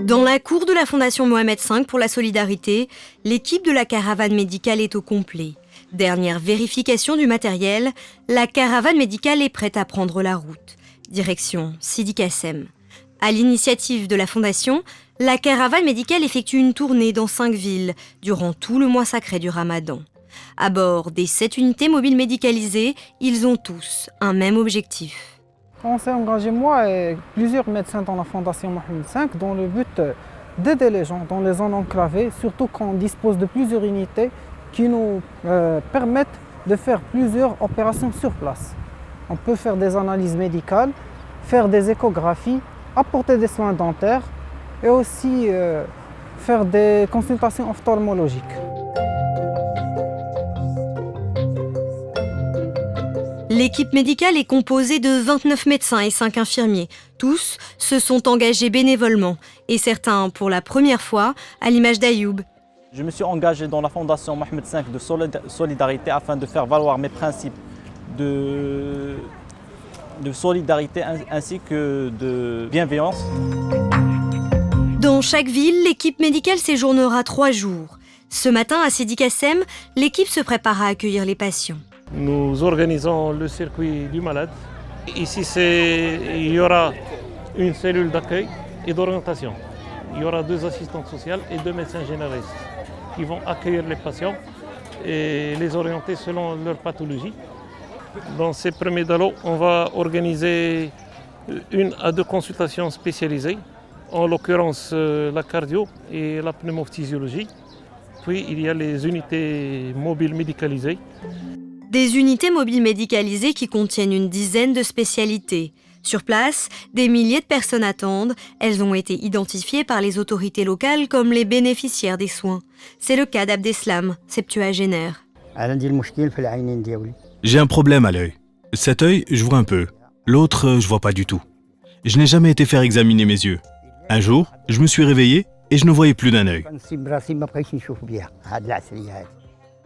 Dans la cour de la Fondation Mohamed V pour la solidarité, l'équipe de la caravane médicale est au complet. Dernière vérification du matériel, la caravane médicale est prête à prendre la route. Direction Sidi Kassem. À l'initiative de la Fondation, la caravane médicale effectue une tournée dans 5 villes durant tout le mois sacré du Ramadan. À bord des 7 unités mobiles médicalisées, ils ont tous un même objectif. On s'est engagé, moi et plusieurs médecins dans la Fondation Mohamed V, dans le but d'aider les gens dans les zones enclavées, surtout quand on dispose de plusieurs unités qui nous permettent de faire plusieurs opérations sur place. On peut faire des analyses médicales, faire des échographies, apporter des soins dentaires et aussi faire des consultations ophtalmologiques. L'équipe médicale est composée de 29 médecins et 5 infirmiers. Tous se sont engagés bénévolement et certains pour la première fois, à l'image d'Ayoub. Je me suis engagé dans la Fondation Mohamed V de solidarité afin de faire valoir mes principes de solidarité ainsi que de bienveillance. Dans chaque ville, l'équipe médicale séjournera 3 jours. Ce matin, à Sidi Kassem, l'équipe se prépare à accueillir les patients. Nous organisons le circuit du malade. Ici, il y aura une cellule d'accueil et d'orientation. Il y aura 2 assistantes sociales et 2 médecins généralistes qui vont accueillir les patients et les orienter selon leur pathologie. Dans ces premiers dalots, on va organiser 1 à 2 consultations spécialisées, en l'occurrence la cardio et la pneumophysiologie. Puis il y a les unités mobiles médicalisées. Des unités mobiles médicalisées qui contiennent une dizaine de spécialités. Sur place, des milliers de personnes attendent. Elles ont été identifiées par les autorités locales comme les bénéficiaires des soins. C'est le cas d'Abdeslam, septuagénaire. J'ai un problème à l'œil. Cet œil, je vois un peu. L'autre, je vois pas du tout. Je n'ai jamais été faire examiner mes yeux. Un jour, je me suis réveillé et je ne voyais plus d'un œil.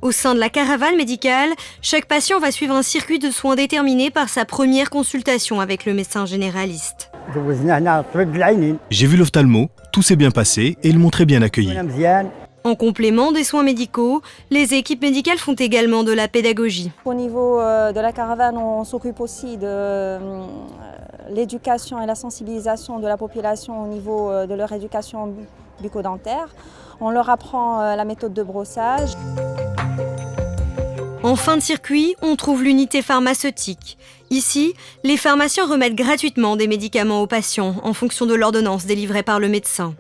Au sein de la caravane médicale, chaque patient va suivre un circuit de soins déterminé par sa première consultation avec le médecin généraliste. J'ai vu l'ophtalmo, tout s'est bien passé et il m'ont très bien accueilli. En complément des soins médicaux, les équipes médicales font également de la pédagogie. Au niveau de la caravane, on s'occupe aussi de l'éducation et la sensibilisation de la population au niveau de leur éducation bucco-dentaire. On leur apprend la méthode de brossage. En fin de circuit, on trouve l'unité pharmaceutique. Ici, les pharmaciens remettent gratuitement des médicaments aux patients en fonction de l'ordonnance délivrée par le médecin.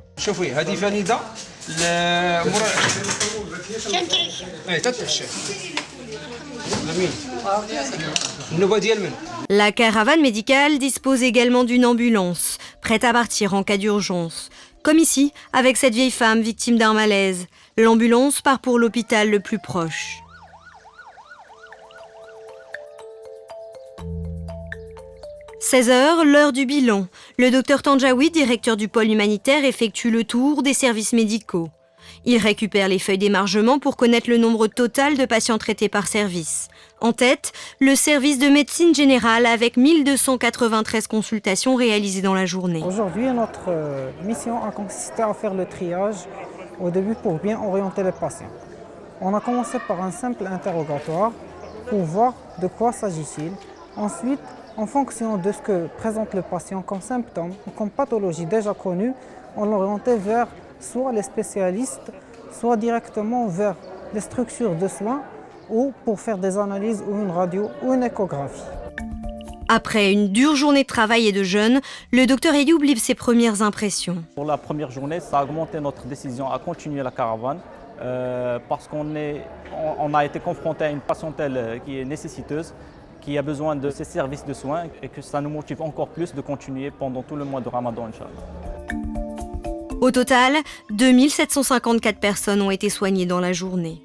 La caravane médicale dispose également d'une ambulance, prête à partir en cas d'urgence. Comme ici, avec cette vieille femme victime d'un malaise. L'ambulance part pour l'hôpital le plus proche. « 16h, l'heure du bilan. Le docteur Tanjaoui, directeur du pôle humanitaire, effectue le tour des services médicaux. Il récupère les feuilles d'émargement pour connaître le nombre total de patients traités par service. En tête, le service de médecine générale avec 1293 consultations réalisées dans la journée. Aujourd'hui, notre mission a consisté à faire le triage au début pour bien orienter les patients. On a commencé par un simple interrogatoire pour voir de quoi s'agit-il. Ensuite, en fonction de ce que présente le patient comme symptômes ou comme pathologie déjà connue, on l'orientait vers soit les spécialistes, soit directement vers les structures de soins ou pour faire des analyses ou une radio ou une échographie. Après une dure journée de travail et de jeûne, le docteur Ayoub livre ses premières impressions. Pour la première journée, ça a augmenté notre décision à continuer la caravane parce qu'on a été confronté à une patientèle qui est nécessiteuse, qui a besoin de ces services de soins et que ça nous motive encore plus de continuer pendant tout le mois de Ramadan, Inch'Allah. Au total, 2754 personnes ont été soignées dans la journée.